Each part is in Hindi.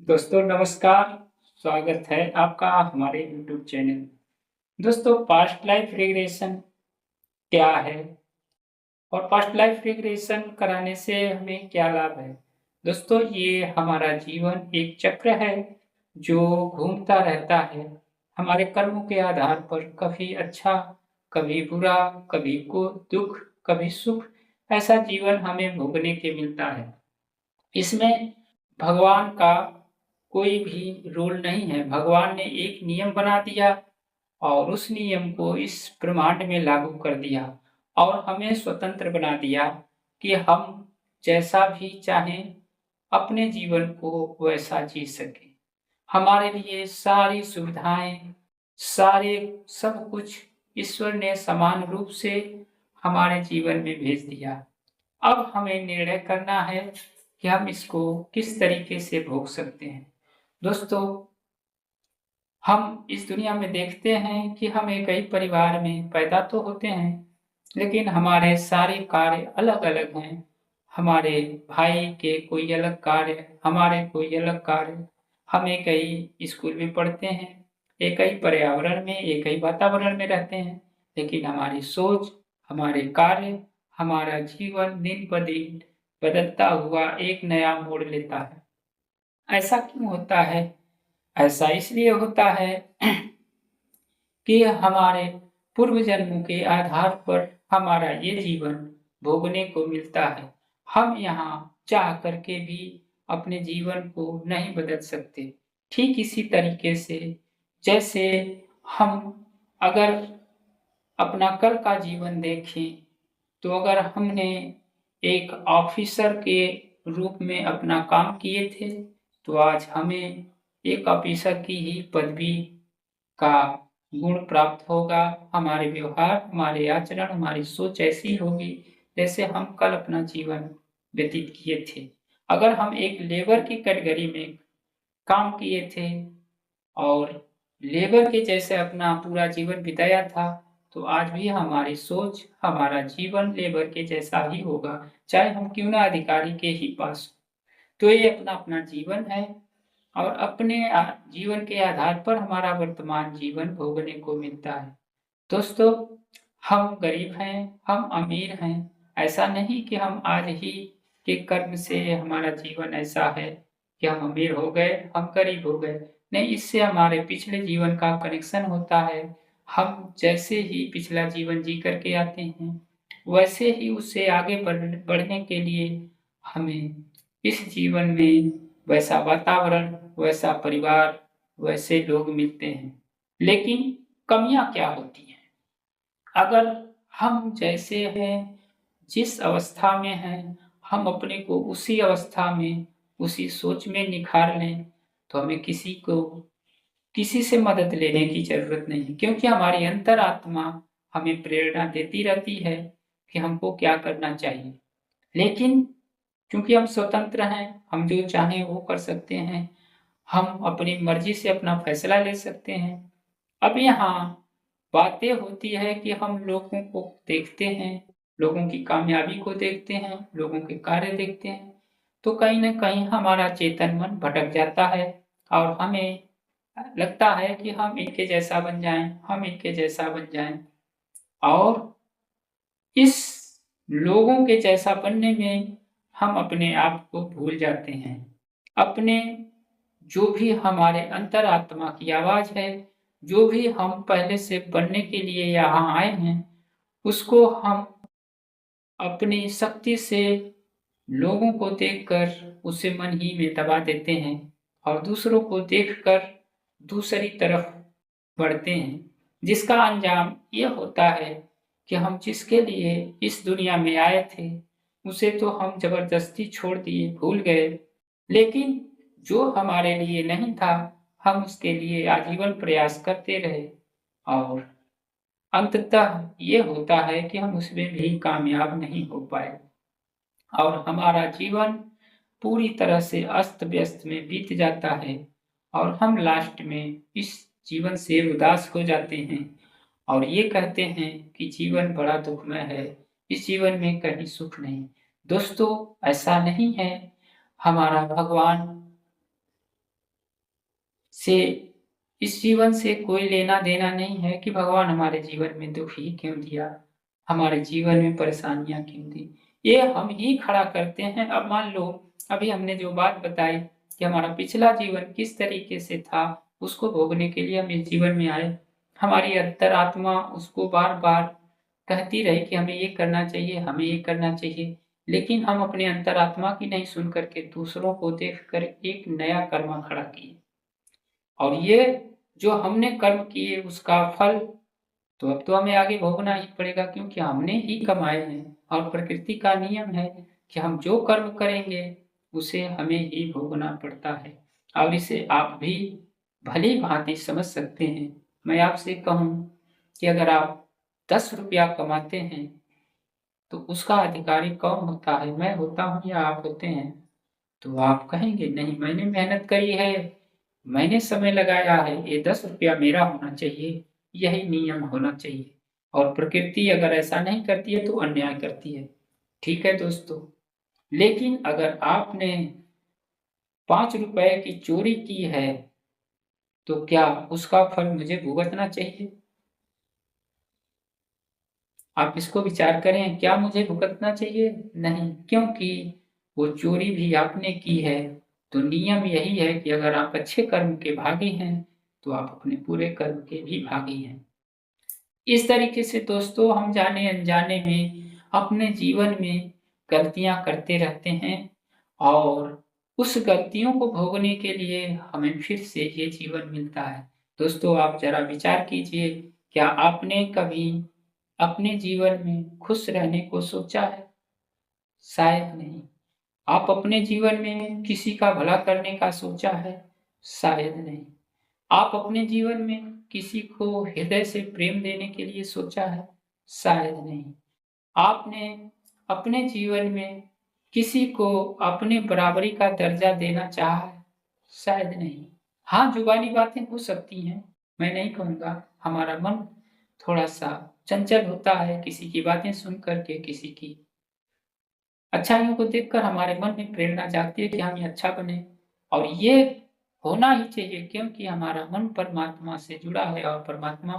दोस्तों नमस्कार। स्वागत है आपका हमारे यूट्यूब चैनल। दोस्तों पास्ट लाइफ रिग्रेशन क्या है और पास्ट लाइफ रिग्रेशन कराने से हमें क्या लाभ है। दोस्तों ये हमारा जीवन एक चक्र है जो घूमता रहता है। हमारे कर्मों के आधार पर कभी अच्छा, कभी बुरा, कभी को दुख, कभी सुख, ऐसा जीवन हमें भोगने के मिलता है। इसमें भगवान का कोई भी रोल नहीं है। भगवान ने एक नियम बना दिया और उस नियम को इस ब्रह्मांड में लागू कर दिया और हमें स्वतंत्र बना दिया कि हम जैसा भी चाहें अपने जीवन को वैसा जी सकें। हमारे लिए सारी सुविधाएं, सारे सब कुछ ईश्वर ने समान रूप से हमारे जीवन में भेज दिया। अब हमें निर्णय करना है कि हम इसको किस तरीके से भोग सकते हैं। दोस्तों हम इस दुनिया में देखते हैं कि हम एक ही परिवार में पैदा तो होते हैं, लेकिन हमारे सारे कार्य अलग-अलग हैं। हमारे भाई के कोई अलग कार्य, हमारे कोई अलग कार्य। हम एक ही स्कूल में पढ़ते हैं, एक ही पर्यावरण में, एक ही वातावरण में रहते हैं, लेकिन हमारी सोच, हमारे कार्य, हमारा जीवन दिन-ब-दिन बदलता हुआ एक नया मोड़ लेता है। ऐसा क्यों होता है? ऐसा इसलिए होता है कि हमारे पूर्व जन्मों के आधार पर हमारा ये जीवन भोगने को मिलता है। हम यहाँ चाह करके भी अपने जीवन को नहीं बदल सकते। ठीक इसी तरीके से जैसे हम अगर अपना कल का जीवन देखें, तो अगर हमने एक ऑफिसर के रूप में अपना काम किए थे, तो आज हमें एक ऑफिसर की ही पदवी का गुण प्राप्त होगा। हमारे व्यवहार, हमारे आचरण, हमारी सोच ऐसी होगी जैसे हम कल अपना जीवन व्यतीत किए थे। अगर हम एक लेबर की कैटेगरी में काम किए थे और लेबर के जैसे अपना पूरा जीवन बिताया था, तो आज भी हमारी सोच, हमारा जीवन लेबर के जैसा ही होगा, चाहे हम क्यों ना अधिकारी के ही पास हों। तो ये अपना-अपना जीवन है और अपने जीवन के आधार पर हमारा वर्तमान जीवन भोगने को मिलता है। दोस्तों, हम गरीब हैं, हम अमीर हैं, ऐसा नहीं कि हम आज ही के कर्म से हमारा जीवन ऐसा है कि हम अमीर हो गए, हम गरीब हो गए। नहीं, इससे हमारे पिछले जीवन का कनेक्शन होता है। हम जैसे ही पिछला जीवन जी कर के आते हैं, वैसे ही उससे आगे बढ़ने के लिए हमें इस जीवन में वैसा वातावरण, वैसा परिवार, वैसे लोग मिलते हैं। लेकिन कमियाँ क्या होती हैं? अगर हम जैसे हैं, जिस अवस्था में हैं, हम अपने को उसी अवस्था में, उसी सोच में निखार लें, तो हमें किसी से मदद लेने की ज़रूरत नहीं, क्योंकि हमारी अंतरात्मा हमें प्रेरणा देती रहती है कि हमको क्या करना चाहिए। लेकिन क्योंकि हम स्वतंत्र हैं, हम जो चाहें वो कर सकते हैं, हम अपनी मर्ज़ी से अपना फैसला ले सकते हैं। अब यहाँ बातें होती है कि हम लोगों को देखते हैं, लोगों की कामयाबी को देखते हैं, लोगों के कार्य देखते हैं, तो कहीं न कहीं हमारा चेतन मन भटक जाता है और हमें लगता है कि हम इनके जैसा बन जाएँ, हम इनके जैसा बन जाएँ और इस लोगों के जैसा बनने में हम अपने आप को भूल जाते हैं। अपने जो भी हमारे अंतरात्मा की आवाज़ है, जो भी हम पहले से बनने के लिए यहाँ आए हैं, उसको हम अपनी शक्ति से लोगों को देखकर उसे मन ही में दबा देते हैं और दूसरों को देखकर दूसरी तरफ बढ़ते हैं, जिसका अंजाम ये होता है कि हम जिसके लिए इस दुनिया में आए थे, उसे तो हम ज़बरदस्ती छोड़ दिए, भूल गए। लेकिन जो हमारे लिए नहीं था, हम उसके लिए आजीवन प्रयास करते रहे और अंततः ये होता है कि हम उसमें भी कामयाब नहीं हो पाए और हमारा जीवन पूरी तरह से अस्त-व्यस्त में बीत जाता है और हम लास्ट में इस जीवन से उदास हो जाते हैं और ये कहते हैं कि जीवन बड़ा दुखमय है, इस जीवन में कहीं सुख नहीं। दोस्तों, ऐसा नहीं है। हमारा भगवान से इस जीवन से कोई लेना देना नहीं है कि भगवान हमारे जीवन में दुख ही क्यों दिया, हमारे जीवन में परेशानियां क्यों दी। ये हम ही खड़ा करते हैं। अब मान लो अभी हमने जो बात बताई कि हमारा पिछला जीवन किस तरीके से था, उसको भोगने के लिए हम इस जीवन में आए। हमारी अंतरात्मा उसको बार बार कहती रही कि हमें ये करना चाहिए, हमें ये करना चाहिए, लेकिन हम अपने अंतरात्मा की नहीं सुन करके दूसरों को देखकर एक नया कर्म खड़ा किए। और ये जो हमने कर्म किए उसका फल तो अब तो हमें आगे भोगना ही पड़ेगा, क्योंकि हमने ही कमाए हैं। और प्रकृति का नियम है कि हम जो कर्म करेंगे उसे हमें ही भोगना पड़ता है। और इसे आप भी भली भांति समझ सकते हैं। मैं आपसे कहूँ कि अगर आप 10 रुपया कमाते हैं तो उसका अधिकारी कौन होता है, मैं होता हूँ या आप होते हैं? तो आप कहेंगे नहीं, मैंने मेहनत करी है, मैंने समय लगाया है, ये 10 रुपया मेरा होना चाहिए, यही नियम होना चाहिए। और प्रकृति अगर ऐसा नहीं करती है तो अन्याय करती है। ठीक है दोस्तों, लेकिन अगर आपने 5 रुपए की चोरी की है तो क्या उसका फल मुझे भुगतना चाहिए? आप इसको विचार करें, क्या मुझे भुगतना चाहिए? नहीं, क्योंकि वो चोरी भी आपने की है। तो नियम यही है कि अगर आप अच्छे कर्म के भागी हैं तो आप अपने पूरे कर्म के भी भागी हैं। इस तरीके से दोस्तों हम जाने अनजाने में अपने जीवन में गलतियां करते रहते हैं और उस गलतियों को भोगने के लिए हमें फिर से ये जीवन मिलता है। दोस्तों आप जरा विचार कीजिए, क्या आपने कभी अपने जीवन में खुश रहने को सोचा है? शायद नहीं। आप अपने जीवन में किसी का भला करने का सोचा है? शायद नहीं। आप अपने जीवन में किसी को हृदय से प्रेम देने के लिए सोचा है? शायद नहीं। आपने अपने जीवन में किसी को अपने बराबरी का दर्जा देना चाहा है? शायद नहीं। हाँ, जुबानी बातें हो सकती हैं, मैं नहीं कहूँगा। हमारा मन थोड़ा सा चंचल होता है, किसी की बातें सुन करके, किसी की अच्छाइयों को देखकर हमारे मन में प्रेरणा जागती है कि हम ये अच्छा बने। और ये होना ही चाहिए, क्योंकि हमारा मन परमात्मा से जुड़ा है और परमात्मा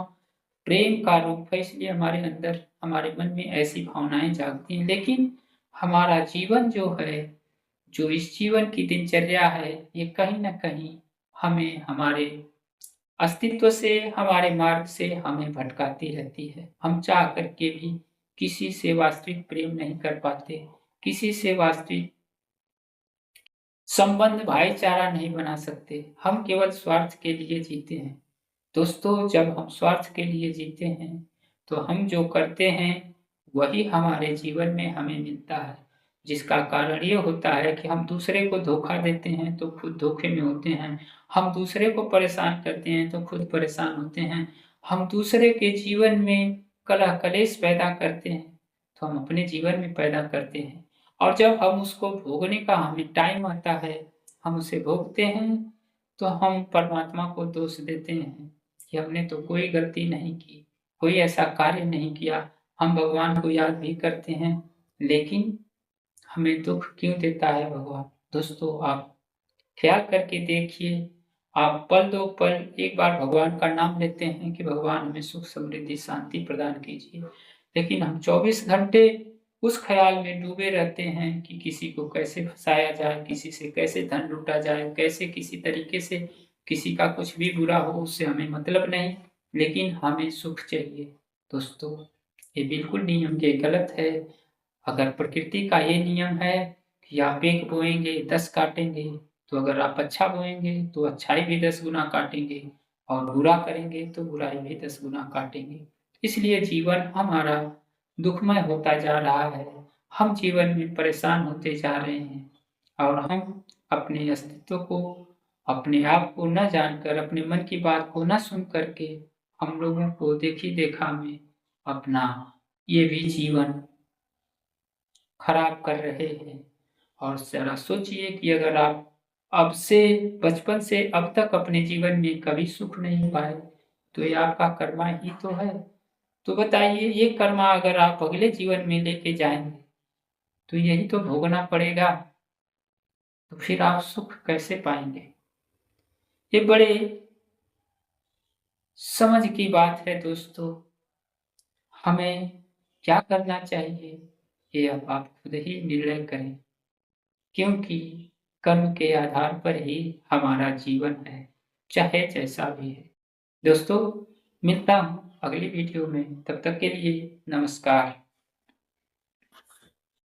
प्रेम का रूप है, इसलिए हमारे अंदर हमारे मन में ऐसी भावनाएं जागती हैं। लेकिन हमारा जीवन जो है, जो इस जीवन की दिनचर्या है, ये कहीं न कहीं हमें हमारे अस्तित्व से, हमारे मार्ग से हमें भटकाती रहती है। हम चाह करके भी किसी से वास्तविक प्रेम नहीं कर पाते, किसी से वास्तविक संबंध भाईचारा नहीं बना सकते। हम केवल स्वार्थ के लिए जीते हैं। दोस्तों जब हम स्वार्थ के लिए जीते हैं तो हम जो करते हैं वही हमारे जीवन में हमें मिलता है, जिसका कारण ये होता है कि हम दूसरे को धोखा देते हैं तो खुद धोखे में होते हैं, हम दूसरे को परेशान करते हैं तो खुद परेशान होते हैं, हम दूसरे के जीवन में कलह कलेश पैदा करते हैं तो हम अपने जीवन में पैदा करते हैं। और जब हम उसको भोगने का हमें टाइम आता है, हम उसे भोगते हैं, तो हम परमात्मा को दोष देते हैं कि हमने तो कोई गलती नहीं की, कोई ऐसा कार्य नहीं किया। हम भगवान को याद भी करते हैं, लेकिन हमें दुख क्यों देता है भगवान? दोस्तों आप ख्याल करके देखिए, आप पल दो पल एक बार भगवान का नाम लेते हैं कि भगवान हमें सुख समृद्धि शांति प्रदान कीजिए, लेकिन हम 24 घंटे उस ख्याल में डूबे रहते हैं कि किसी को कैसे फंसाया जाए, किसी से कैसे धन लूटा जाए, कैसे किसी तरीके से किसी का कुछ भी बुरा हो, उससे हमें मतलब नहीं, लेकिन हमें सुख चाहिए। दोस्तों ये बिल्कुल नियम ये गलत है। अगर प्रकृति का ये नियम है कि आप 1 बोएंगे 10 काटेंगे, तो अगर आप अच्छा बोएंगे तो अच्छाई भी 10 गुना काटेंगे और बुरा करेंगे तो बुराई भी 10 गुना काटेंगे। इसलिए जीवन हमारा दुखमय होता जा रहा है, हम जीवन में परेशान होते जा रहे हैं और हम अपने अस्तित्व को, अपने आप को न जानकर, अपने मन की बात को न सुन करके हम लोगों को देखी देखा में अपना ये भी जीवन खराब कर रहे हैं। और ज़रा सोचिए कि अगर आप अब से बचपन से अब तक अपने जीवन में कभी सुख नहीं पाए, तो ये आपका कर्मा ही तो है। तो बताइए, ये कर्मा अगर आप अगले जीवन में लेके जाएँगे, तो यही तो भोगना पड़ेगा, तो फिर आप सुख कैसे पाएँगे? ये बड़े समझ की बात है दोस्तों। हमें क्या करना चाहिए ये अब आप खुद ही निर्णय करें, क्योंकि कर्म के आधार पर ही हमारा जीवन है, चाहे जैसा भी है। दोस्तों, मिलता हूँ अगली वीडियो में, तब तक के लिए नमस्कार।